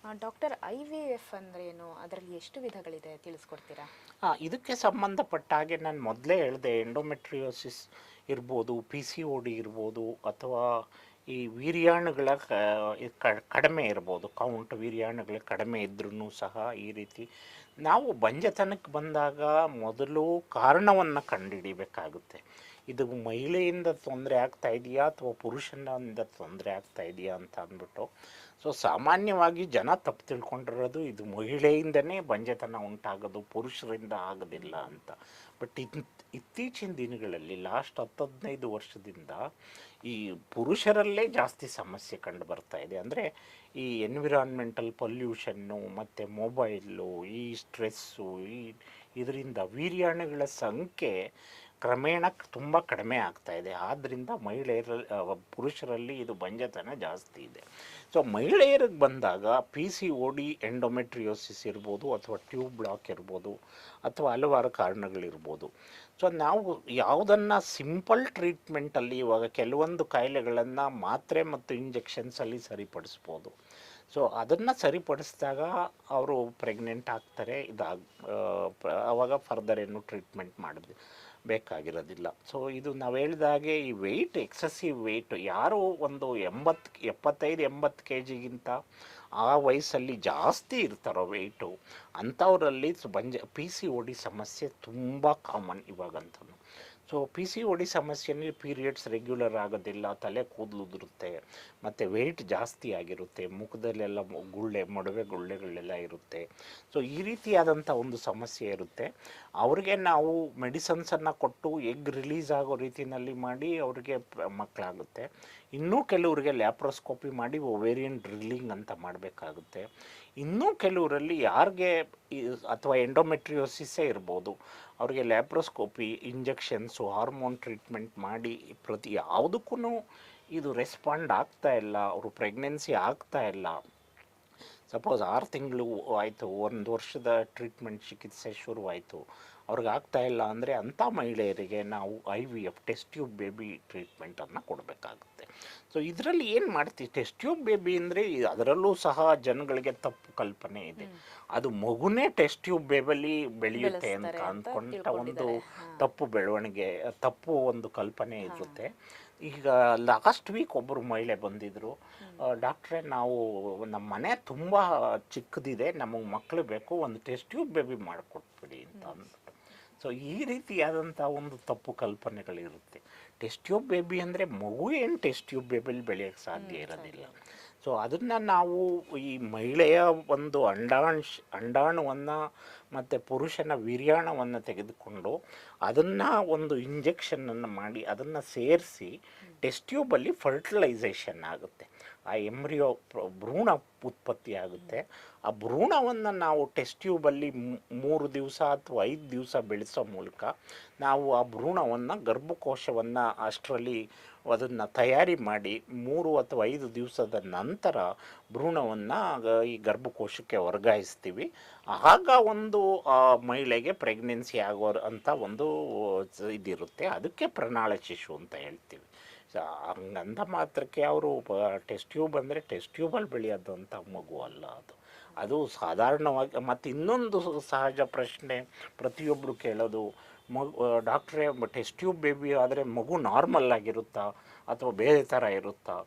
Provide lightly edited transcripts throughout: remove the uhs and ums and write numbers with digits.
Doctor I V F ಅಂದ್ರೇನು? ಅದರಲ್ಲಿ ಎಷ್ಟು ವಿಧಗಳಿದೆ ತಿಳಿಸ್ಕೊಡ್ತೀರಾ? ಇದಕ್ಕೆ ಸಂಬಂಧಪಟ್ಟ ಹಾಗೆ ನಾನು ಮೊದಲೇ ಹೇಳಿದೆ, ಎಂಡೋಮೆಟ್ರಿಯೋಸಿಸ್ ಇರ್ಬೋದು, ಪಿ ಸಿ ಒ ಡಿ ಇರ್ಬೋದು, ಅಥವಾ ಈ ವೀರ್ಯಾಣುಗಳ ಕಡಿಮೆ ಇರ್ಬೋದು, ಕೌಂಟ್ ವೀರ್ಯಾಣುಗಳ ಕಡಿಮೆ ಇದ್ರೂ ಸಹ ಈ ರೀತಿ ನಾವು ಬಂಜತನಕ್ಕೆ ಬಂದಾಗ ಮೊದಲು ಕಾರಣವನ್ನು ಕಂಡುಹಿಡಿಬೇಕಾಗುತ್ತೆ. ಇದು ಮಹಿಳೆಯಿಂದ ತೊಂದರೆ ಆಗ್ತಾ ಇದೆಯಾ ಅಥವಾ ಪುರುಷನಿಂದ ತೊಂದರೆ ಆಗ್ತಾ ಇದೆಯಾ ಅಂತ ಅಂದ್ಬಿಟ್ಟು. ಸೊ ಸಾಮಾನ್ಯವಾಗಿ ಜನ ತಪ್ಪು ತಿಳ್ಕೊಂಡಿರೋದು ಇದು ಮಹಿಳೆಯಿಂದನೇ ಬಂಜೆತನ ಉಂಟಾಗೋದು, ಪುರುಷರಿಂದ ಆಗೋದಿಲ್ಲ ಅಂತ. ಬಟ್ ಇತ್ತೀಚಿನ ದಿನಗಳಲ್ಲಿ ಲಾಸ್ಟ್ 10-15 ವರ್ಷದಿಂದ ಈ ಪುರುಷರಲ್ಲೇ ಜಾಸ್ತಿ ಸಮಸ್ಯೆ ಕಂಡು ಬರ್ತಾ ಇದೆ. ಅಂದರೆ ಈ ಎನ್ವಿರಾನ್ಮೆಂಟಲ್ ಪೊಲ್ಯೂಷನ್ನು ಮತ್ತು ಮೊಬೈಲು, ಈ ಸ್ಟ್ರೆಸ್ಸು, ಇದರಿಂದ ವೀರ್ಯಾಣುಗಳ ಸಂಖ್ಯೆ ಕ್ರಮೇಣ ತುಂಬ ಕಡಿಮೆ ಆಗ್ತಾ ಇದೆ. ಆದ್ದರಿಂದ ಪುರುಷರಲ್ಲಿ ಇದು ಬಂಜತನ ಜಾಸ್ತಿ ಇದೆ. ಸೊ ಮಹಿಳೆಯರಿಗೆ ಬಂದಾಗ P C O D, endometriosis ಇರ್ಬೋದು, ಅಥವಾ ಟ್ಯೂಬ್ ಬ್ಲಾಕ್ ಇರ್ಬೋದು, ಅಥವಾ ಹಲವಾರು ಕಾರಣಗಳಿರ್ಬೋದು. ಸೊ ನಾವು ಯಾವುದನ್ನು ಸಿಂಪಲ್ ಟ್ರೀಟ್ಮೆಂಟಲ್ಲಿ ಇವಾಗ ಕೆಲವೊಂದು ಕಾಯಿಲೆಗಳನ್ನು ಮಾತ್ರೆ ಮತ್ತು ಇಂಜೆಕ್ಷನ್ಸಲ್ಲಿ ಸರಿಪಡಿಸ್ಬೋದು. ಸೊ ಅದನ್ನು ಸರಿಪಡಿಸಿದಾಗ ಅವರು ಪ್ರೆಗ್ನೆಂಟ್ ಆಗ್ತಾರೆ. ಆವಾಗ ಫರ್ದರ್ ಏನು ಟ್ರೀಟ್ಮೆಂಟ್ ಮಾಡಿದ್ವಿ ಬೇಕಾಗಿರೋದಿಲ್ಲ. ಸೊ ಇದು ನಾವು ಹೇಳಿದಾಗೆ ಈ ಎಕ್ಸೆಸಿವ್ ವೆಯ್ಟ್ ಯಾರು ಒಂದು 75-80 ಕೆ ಜಿಗಿಂತ ಆ ವಯಸ್ಸಲ್ಲಿ ಜಾಸ್ತಿ ಇರ್ತಾರೋ ವೆಯ್ಟು, ಅಂಥವರಲ್ಲಿ ಪಿ ಸಿ ಒ ಡಿ ಸಮಸ್ಯೆ ತುಂಬ ಕಾಮನ್ ಇವಾಗಂತೂ. So P C O D ಸಮಸ್ಯೆಯಲ್ಲಿ ಪೀರಿಯಡ್ಸ್ ರೆಗ್ಯುಲರ್ ಆಗೋದಿಲ್ಲ, ತಲೆ ಕೂದಲು ಉದುರುತ್ತೆ, ಮತ್ತು ವೆಯ್ಟ್ ಜಾಸ್ತಿ ಆಗಿರುತ್ತೆ, ಮುಖದಲ್ಲೆಲ್ಲ ಮೊಡವೆ ಗುಳ್ಳೆಗಳೆಲ್ಲ ಇರುತ್ತೆ. ಸೊ ಈ ರೀತಿಯಾದಂಥ ಒಂದು ಸಮಸ್ಯೆ ಇರುತ್ತೆ. ಅವ್ರಿಗೆ ನಾವು ಮೆಡಿಸನ್ಸನ್ನು ಕೊಟ್ಟು ಎಗ್ ರಿಲೀಸ್ ಆಗೋ ರೀತಿಯಲ್ಲಿ ಮಾಡಿ ಅವ್ರಿಗೆ ಮಕ್ಕಳಾಗುತ್ತೆ. ಇನ್ನೂ ಕೆಲವರಿಗೆ ಲ್ಯಾಪ್ರೋಸ್ಕೋಪಿ ಮಾಡಿ ಒವೇರಿಯನ್ ಡ್ರಿಲ್ಲಿಂಗ್ ಅಂತ ಮಾಡಬೇಕಾಗುತ್ತೆ. ಇನ್ನೂ ಕೆಲವರಲ್ಲಿ ಯಾರಿಗೆ ಅಥವಾ ಎಂಡೋಮೆಟ್ರಿಯೋಸಿಸ್ಸೇ ಇರ್ಬೋದು, ಅವ್ರಿಗೆ ಲ್ಯಾಪ್ರೋಸ್ಕೋಪಿ, ಇಂಜೆಕ್ಷನ್ಸು, ಹಾರ್ಮೋನ್ ಟ್ರೀಟ್ಮೆಂಟ್ ಮಾಡಿ ಯಾವುದಕ್ಕೂ ಇದು ರೆಸ್ಪಾಂಡ್ ಆಗ್ತಾ ಇಲ್ಲ, ಅವರು ಪ್ರೆಗ್ನೆನ್ಸಿ ಆಗ್ತಾ ಇಲ್ಲ. ಸಪೋಸ್ 6 ತಿಂಗಳು ಆಯಿತು, 1 ವರ್ಷದ ಟ್ರೀಟ್ಮೆಂಟ್ ಚಿಕಿತ್ಸೆ ಶುರುವಾಯಿತು, ಅವ್ರಿಗೆ ಆಗ್ತಾ ಇಲ್ಲ ಅಂದರೆ ಅಂಥ ಮಹಿಳೆಯರಿಗೆ ನಾವು IVF, ಟೆಸ್ಟ್ ಟ್ಯೂಬ್ ಬೇಬಿ ಟ್ರೀಟ್ಮೆಂಟನ್ನು ಕೊಡಬೇಕಾಗುತ್ತೆ. ಸೊ ಇದರಲ್ಲಿ ಏನು ಮಾಡ್ತೀವಿ, ಟೆಸ್ಟ್ ಟ್ಯೂಬ್ ಬೇಬಿ ಅಂದರೆ ಅದರಲ್ಲೂ ಸಹ ಜನಗಳಿಗೆ ತಪ್ಪು ಕಲ್ಪನೆ ಇದೆ. ಅದು ಮಗುನೇ ಟೆಸ್ಟ್ ಟ್ಯೂಬ್ ಬೇಬಲ್ಲಿ ಬೆಳೆಯುತ್ತೆ ಅಂತ ಅಂದ್ಕೊಂಡ ಒಂದು ತಪ್ಪು ಬೆಳವಣಿಗೆ, ತಪ್ಪು ಒಂದು ಕಲ್ಪನೆ ಇರುತ್ತೆ. ಈಗ ಲಾಸ್ಟ್ ವೀಕ್ ಒಬ್ಬರು ಮಹಿಳೆ ಬಂದಿದ್ದರು, ಡಾಕ್ಟ್ರೇ ನಾವು ನಮ್ಮ ಮನೆ ತುಂಬ ಚಿಕ್ಕದಿದೆ, ನಮಗೆ ಮಕ್ಕಳು ಬೇಕು, ಒಂದು ಟೆಸ್ಟ್ ಟ್ಯೂಬ್ ಬೇಬಿ ಮಾಡಿಕೊಟ್ಬಿಡಿ ಅಂತ ಅಂದ್ಬಿಟ್ಟು. ಸೊ ಈ ರೀತಿಯಾದಂಥ ಒಂದು ತಪ್ಪು ಕಲ್ಪನೆಗಳಿರುತ್ತೆ. ಟೆಸ್ಟ್ ಟ್ಯೂಬ್ ಬೇಬಿ ಅಂದರೆ ಮಗು ಏನು ಟೆಸ್ಟ್ ಟ್ಯೂಬ್ ಬೇಬಿಲಿ ಬೆಳೆಯೋಕ್ಕೆ ಸಾಧ್ಯ ಇರೋದಿಲ್ಲ. ಸೊ ಅದನ್ನು ನಾವು ಈ ಮಹಿಳೆಯ ಒಂದು ಅಂಡಾಣುವನ್ನು ಮತ್ತು ಪುರುಷನ ವೀರ್ಯಾಣವನ್ನು ತೆಗೆದುಕೊಂಡು ಅದನ್ನು ಒಂದು ಇಂಜೆಕ್ಷನನ್ನು ಮಾಡಿ ಅದನ್ನು ಸೇರಿಸಿ ಟೆಸ್ಟ್ ಟ್ಯೂಬಲ್ಲಿ ಫರ್ಟಿಲೈಸೇಷನ್ ಆಗುತ್ತೆ. ಆ ಎಂಬ್ರಿಯೋ ಭ್ರೂಣ ಉತ್ಪತ್ತಿ ಆಗುತ್ತೆ. ಆ ಭ್ರೂಣವನ್ನು ನಾವು ಟೆಸ್ಟ್ ಟ್ಯೂಬಲ್ಲಿ 3 ದಿವಸ ಅಥವಾ 5 ದಿವಸ ಬೆಳೆಸೋ ಮೂಲಕ ನಾವು ಆ ಭ್ರೂಣವನ್ನು, ಗರ್ಭಕೋಶವನ್ನು ಅಷ್ಟರಲ್ಲಿ ಅದನ್ನು ತಯಾರಿ ಮಾಡಿ 3 ಅಥವಾ 5 ದಿವಸದ ನಂತರ ಭ್ರೂಣವನ್ನು ಈ ಗರ್ಭಕೋಶಕ್ಕೆ ವರ್ಗಾಯಿಸ್ತೀವಿ. ಆಗ ಒಂದು ಮಹಿಳೆಗೆ ಪ್ರೆಗ್ನೆನ್ಸಿ ಆಗೋ ಅಂತ ಒಂದು ಇದಿರುತ್ತೆ. ಅದಕ್ಕೆ ಪ್ರಣಾಳ ಶಿಶು ಅಂತ ಹೇಳ್ತೀವಿ. ಹಂಗಂದ ಮಾತ್ರಕ್ಕೆ ಅವರು ಟೆಸ್ಟ್ ಟ್ಯೂಬ್ ಅಂದರೆ ಟೆಸ್ಟ್ ಟ್ಯೂಬಲ್ಲಿ ಬೆಳೆಯೋದು ಅಂತ ಮಗು ಅಲ್ಲ ಅದು ಸಾಧಾರಣವಾಗಿ. ಮತ್ತು ಇನ್ನೊಂದು ಸಹಜ ಪ್ರಶ್ನೆ ಪ್ರತಿಯೊಬ್ಬರು ಕೇಳೋದು, ಡಾಕ್ಟ್ರೇ ಟೆಸ್ಟ್ ಟ್ಯೂಬ್ ಬೇಬಿ ಆದರೆ ಮಗು ನಾರ್ಮಲ್ ಆಗಿರುತ್ತಾ ಅಥವಾ ಬೇರೆ ಥರ ಇರುತ್ತಾ?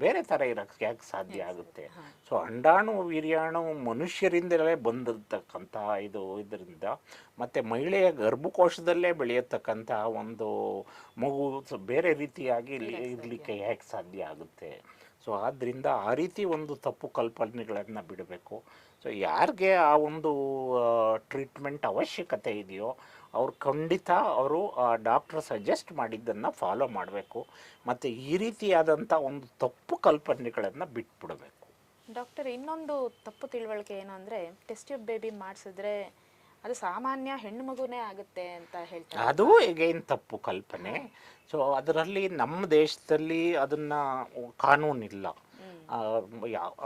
ಬೇರೆ ಥರ ಇರೋಕ್ಕೆ ಯಾಕೆ ಸಾಧ್ಯ ಆಗುತ್ತೆ? ಸೊ ಅಂಡಾಣು ವೀರ್ಯಾಣು ಮನುಷ್ಯರಿಂದಲೇ ಬಂದಿರತಕ್ಕಂಥ ಇದರಿಂದ, ಮತ್ತು ಮಹಿಳೆಯ ಗರ್ಭಕೋಶದಲ್ಲೇ ಬೆಳೆಯತಕ್ಕಂಥ ಒಂದು ಮಗು ಬೇರೆ ರೀತಿಯಾಗಿ ಇರಲಿಕ್ಕೆ ಯಾಕೆ ಸಾಧ್ಯ ಆಗುತ್ತೆ? ಸೊ ಆದ್ದರಿಂದ ಆ ರೀತಿ ಒಂದು ತಪ್ಪು ಕಲ್ಪನೆಗಳನ್ನು ಬಿಡಬೇಕು. ಸೊ ಯಾರಿಗೆ ಆ ಒಂದು ಟ್ರೀಟ್ಮೆಂಟ್ ಅವಶ್ಯಕತೆ ಇದೆಯೋ ಅವ್ರು ಖಂಡಿತ ಅವರು ಡಾಕ್ಟ್ರ್ ಸಜೆಸ್ಟ್ ಮಾಡಿದ್ದನ್ನು ಫಾಲೋ ಮಾಡಬೇಕು. ಮತ್ತು ಈ ರೀತಿಯಾದಂಥ ಒಂದು ತಪ್ಪು ಕಲ್ಪನೆಗಳನ್ನು ಬಿಟ್ಬಿಡಬೇಕು. ಡಾಕ್ಟರ್, ಇನ್ನೊಂದು ತಪ್ಪು ತಿಳುವಳಿಕೆ ಏನು ಅಂದರೆ, ಟೆಸ್ಟ್ ಟ್ಯೂಬ್ ಬೇಬಿ ಮಾಡಿಸಿದ್ರೆ ಅದು ಸಾಮಾನ್ಯ ಹೆಣ್ಣು ಮಗುನೇ ಆಗುತ್ತೆ ಅಂತ ಹೇಳ್ತಾರೆ. ಅದು ಈಗೇನು ತಪ್ಪು ಕಲ್ಪನೆ. ಸೊ ಅದರಲ್ಲಿ ನಮ್ಮ ದೇಶದಲ್ಲಿ ಅದನ್ನು ಕಾನೂನಿಲ್ಲ.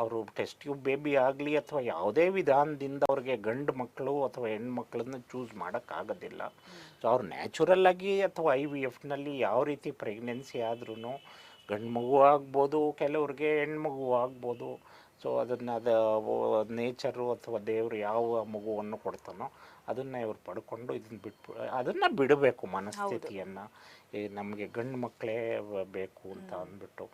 ಅವರು ಟೆಸ್ಟ್ ಟ್ಯೂಬ್ ಬೇಬಿ ಆಗಲಿ ಅಥವಾ ಯಾವುದೇ ವಿಧಾನದಿಂದ ಅವ್ರಿಗೆ ಗಂಡು ಮಕ್ಕಳು ಅಥವಾ ಹೆಣ್ಮಕ್ಳನ್ನ ಚೂಸ್ ಮಾಡೋಕ್ಕಾಗೋದಿಲ್ಲ. ಸೊ ಅವ್ರು ನ್ಯಾಚುರಲ್ಲಾಗಿ ಅಥವಾ IVFನಲ್ಲಿ ಯಾವ ರೀತಿ ಪ್ರೆಗ್ನೆನ್ಸಿ ಆದ್ರೂ ಗಂಡು ಮಗು ಆಗ್ಬೋದು, ಕೆಲವ್ರಿಗೆ ಹೆಣ್ಮಗು ಆಗ್ಬೋದು. ಸೊ ಅದನ್ನು ನೇಚರು ಅಥವಾ ದೇವರು ಯಾವ ಮಗುವನ್ನು ಕೊಡ್ತಾನೋ ಅದನ್ನು ಇವ್ರು ಪಡ್ಕೊಂಡು ಇದನ್ನು ಅದನ್ನು ಬಿಡಬೇಕು ಮನಸ್ಥಿತಿಯನ್ನು. ಈ ನಮಗೆ ಗಂಡು ಮಕ್ಕಳೇ ಬೇಕು ಅಂತ ಅಂದ್ಬಿಟ್ಟು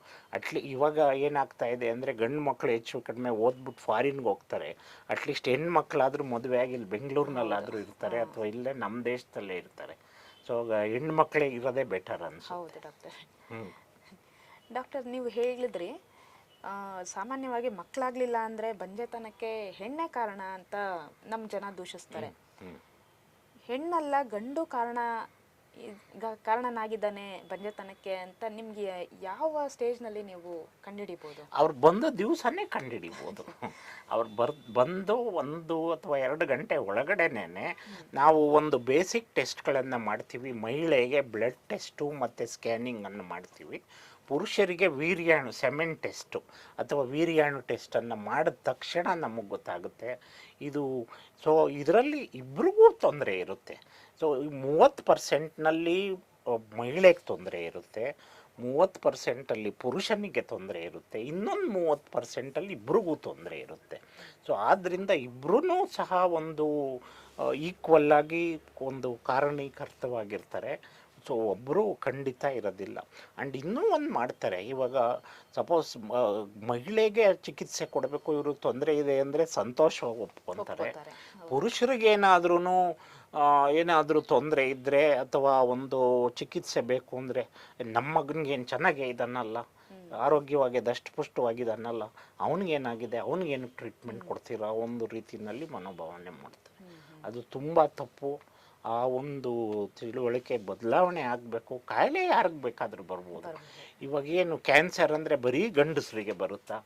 ಇವಾಗ ಏನಾಗ್ತಾ ಇದೆ ಅಂದರೆ ಗಂಡು ಮಕ್ಕಳು ಹೆಚ್ಚು ಕಡಿಮೆ ಓದ್ಬಿಟ್ಟು ಫಾರಿನ್ಗೆ ಹೋಗ್ತಾರೆ. ಅಟ್ಲೀಸ್ಟ್ ಹೆಣ್ಮಕ್ಳಾದರೂ ಮದುವೆ ಆಗಿ ಇಲ್ಲಿ ಬೆಂಗಳೂರಿನಲ್ಲಾದರೂ ಇರ್ತಾರೆ ಅಥವಾ ಇಲ್ಲೇ ನಮ್ಮ ದೇಶದಲ್ಲೇ ಇರ್ತಾರೆ. ಸೊ ಹೆಣ್ಣು ಮಕ್ಕಳೇ ಇರೋದೇ ಬೆಟರ್ ಅನ್ಸುತ್ತೆ. ಹೌದು ಡಾಕ್ಟರ್. ಡಾಕ್ಟರ್, ನೀವು ಹೇಳಿದ್ರಿ ಸಾಮಾನ್ಯವಾಗಿ ಮಕ್ಕಳಾಗಲಿಲ್ಲ ಅಂದರೆ ಬಂಜೆತನಕ್ಕೆ ಹೆಣ್ಣೇ ಕಾರಣ ಅಂತ ನಮ್ಮ ಜನ ದೂಷಿಸ್ತಾರೆ. ಹೆಣ್ಣಲ್ಲ ಗಂಡು ಕಾರಣನಾಗಿದ್ದಾನೆ ಬಂಜೆತನಕ್ಕೆ ಅಂತ ನಿಮಗೆ ಯಾವ ಸ್ಟೇಜ್ನಲ್ಲಿ ನೀವು ಕಂಡುಹಿಡಿಬೋದು? ಅವ್ರು ಬಂದ ದಿವಸನೇ ಕಂಡುಹಿಡಿಬೋದು. ಅವ್ರು ಬಂದು 1 ಅಥವಾ 2 ಗಂಟೆ ಒಳಗಡೆನೇ ನಾವು ಒಂದು ಬೇಸಿಕ್ ಟೆಸ್ಟ್ಗಳನ್ನು ಮಾಡ್ತೀವಿ. ಮಹಿಳೆಗೆ ಬ್ಲಡ್ ಟೆಸ್ಟು ಮತ್ತು ಸ್ಕ್ಯಾನಿಂಗನ್ನು ಮಾಡ್ತೀವಿ. ಪುರುಷರಿಗೆ ವೀರ್ಯಾಣು ಸೆಮೆನ್ ಟೆಸ್ಟು ಅಥವಾ ವೀರ್ಯಾಣು ಟೆಸ್ಟನ್ನು ಮಾಡಿದ ತಕ್ಷಣ ನಮಗೆ ಗೊತ್ತಾಗುತ್ತೆ ಇದು. ಸೊ ಇದರಲ್ಲಿ ಇಬ್ರಿಗೂ ತೊಂದರೆ ಇರುತ್ತೆ. ಸೊ 30%ನಲ್ಲಿ ಮಹಿಳೆಗೆ ತೊಂದರೆ ಇರುತ್ತೆ, 30%ಅಲ್ಲಿ ಪುರುಷನಿಗೆ ತೊಂದರೆ ಇರುತ್ತೆ, ಇನ್ನೊಂದು 30%ಅಲ್ಲಿ ಇಬ್ರಿಗೂ ತೊಂದರೆ ಇರುತ್ತೆ. ಸೊ ಆದ್ದರಿಂದ ಇಬ್ಬರೂ ಸಹ ಒಂದು ಈಕ್ವಲ್ಲಾಗಿ ಒಂದು ಕಾರಣೀಕರ್ತವಾಗಿರ್ತಾರೆ. ಸೊ ಒಬ್ಬರು ಖಂಡಿತ ಇರೋದಿಲ್ಲ. ಆ್ಯಂಡ್ ಇನ್ನೂ ಒಂದು ಮಾಡ್ತಾರೆ. ಇವಾಗ ಸಪೋಸ್ ಮಹಿಳೆಗೆ ಚಿಕಿತ್ಸೆ ಕೊಡಬೇಕು, ಇವ್ರಿಗೆ ತೊಂದರೆ ಇದೆ ಅಂದರೆ ಸಂತೋಷವಾಗಿ ಒಪ್ಕೊತಾರೆ. ಪುರುಷರಿಗೆ ಏನಾದರೂ ತೊಂದರೆ ಇದ್ದರೆ ಅಥವಾ ಒಂದು ಚಿಕಿತ್ಸೆ ಬೇಕು ಅಂದರೆ ನಮ್ಮ ಮಗನಿಗೆ ಏನು ಚೆನ್ನಾಗೇ ಇದ್ದಾನಲ್ಲ, ಆರೋಗ್ಯವಾಗಿ ದಷ್ಟಪುಷ್ಟವಾಗಿದ್ದಾನಲ್ಲ, ಅವನಿಗೇನಾಗಿದೆ, ಅವನಿಗೇನು ಟ್ರೀಟ್ಮೆಂಟ್ ಕೊಡ್ತೀರಾ ಒಂದು ರೀತಿಯಲ್ಲಿ ಮನೋಭಾವನೆ ಮಾಡ್ತಾರೆ. ಅದು ತುಂಬ ತಪ್ಪು. ಆ ಒಂದು ತಿಳುವಳಿಕೆ ಬದಲಾವಣೆ ಆಗಬೇಕು. ಕಾಯಿಲೆ ಯಾರಿಗೆ ಬೇಕಾದರೂ ಬರ್ಬೋದು. ಇವಾಗ ಏನು ಕ್ಯಾನ್ಸರ್ ಅಂದರೆ ಬರೀ ಗಂಡಸರಿಗೆ ಬರುತ್ತಾ,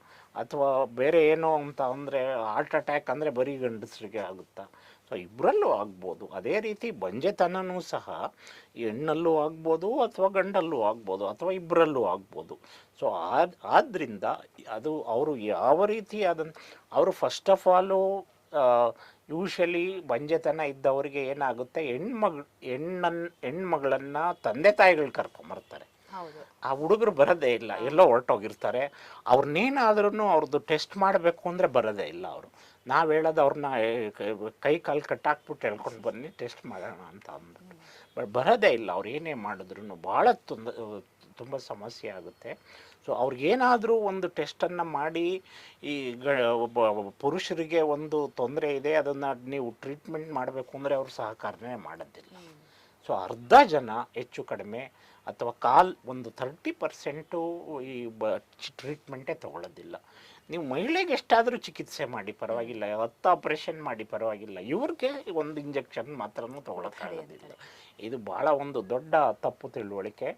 ಅಥವಾ ಬೇರೆ ಏನೋ ಅಂತ ಅಂದರೆ ಹಾರ್ಟ್ ಅಟ್ಯಾಕ್ ಅಂದರೆ ಬರೀ ಗಂಡಸರಿಗೆ ಆಗುತ್ತಾ? ಸೊ ಇಬ್ಬರಲ್ಲೂ ಆಗ್ಬೋದು. ಅದೇ ರೀತಿ ಬಂಜೆತನನೂ ಸಹ ಹೆಣ್ಣಲ್ಲೂ ಆಗ್ಬೋದು ಅಥವಾ ಗಂಡಲ್ಲೂ ಆಗ್ಬೋದು ಅಥವಾ ಇಬ್ಬರಲ್ಲೂ ಆಗ್ಬೋದು. ಸೊ ಆದ್ದರಿಂದ ಅದು ಅವರು ಯಾವ ರೀತಿಯಾದಂಥ ಅವರು ಫಸ್ಟ್ ಆಫ್ ಆಲು ಯೂಶಲಿ ಬಂಜೆತನ ಇದ್ದವರಿಗೆ ಏನಾಗುತ್ತೆ, ಹೆಣ್ಮಗಳನ್ನು ತಂದೆ ತಾಯಿಗಳು ಕರ್ಕೊಂಬರ್ತಾರೆ. ಆ ಹುಡುಗರು ಬರೋದೇ ಇಲ್ಲ, ಎಲ್ಲೋ ಹೊರಟೋಗಿರ್ತಾರೆ. ಅವ್ರನ್ನೇನಾದ್ರೂ ಅವ್ರದ್ದು ಟೆಸ್ಟ್ ಮಾಡಬೇಕು ಅಂದರೆ ಬರೋದೇ ಇಲ್ಲ. ನಾವು ಹೇಳೋದು ಅವ್ರನ್ನ ಕೈ ಕಾಲು ಕಟ್ಟಾಕ್ಬಿಟ್ಟು ಹೇಳ್ಕೊಂಡು ಬನ್ನಿ ಟೆಸ್ಟ್ ಮಾಡೋಣ ಅಂತ ಅಂದ್ಬಿಟ್ಟು ಬರೋದೇ ಇಲ್ಲ. ಅವ್ರು ಏನೇ ಮಾಡಿದ್ರು ಭಾಳ ತುಂಬ ಸಮಸ್ಯೆ ಆಗುತ್ತೆ. ಸೊ ಅವ್ರಿಗೇನಾದರೂ ಒಂದು ಟೆಸ್ಟನ್ನು ಮಾಡಿ ಒಬ್ಬ ಪುರುಷರಿಗೆ ಒಂದು ತೊಂದರೆ ಇದೆ, ಅದನ್ನು ನೀವು ಟ್ರೀಟ್ಮೆಂಟ್ ಮಾಡಬೇಕು ಅಂದರೆ ಅವ್ರು ಸಹಕಾರನೇ ಮಾಡೋದಿಲ್ಲ. ಸೊ ಅರ್ಧ ಜನ ಹೆಚ್ಚು ಕಡಿಮೆ ಅಥವಾ ಒಂದು 30% ಈ ಟ್ರೀಟ್ಮೆಂಟೇ ತೊಗೊಳ್ಳೋದಿಲ್ಲ. ನೀವು ಮಹಿಳೆಗೆ ಎಷ್ಟಾದರೂ ಚಿಕಿತ್ಸೆ ಮಾಡಿ ಪರವಾಗಿಲ್ಲ, 10 ಆಪ್ರೇಷನ್ ಮಾಡಿ ಪರವಾಗಿಲ್ಲ, ಇವ್ರಿಗೆ ಒಂದು ಇಂಜೆಕ್ಷನ್ ಮಾತ್ರನೂ ತೊಗೊಳಕ್ಕಾಗೋದಿಲ್ಲ. ಇದು ಭಾಳ ಒಂದು ದೊಡ್ಡ ತಪ್ಪು ತಿಳುವಳಿಕೆ.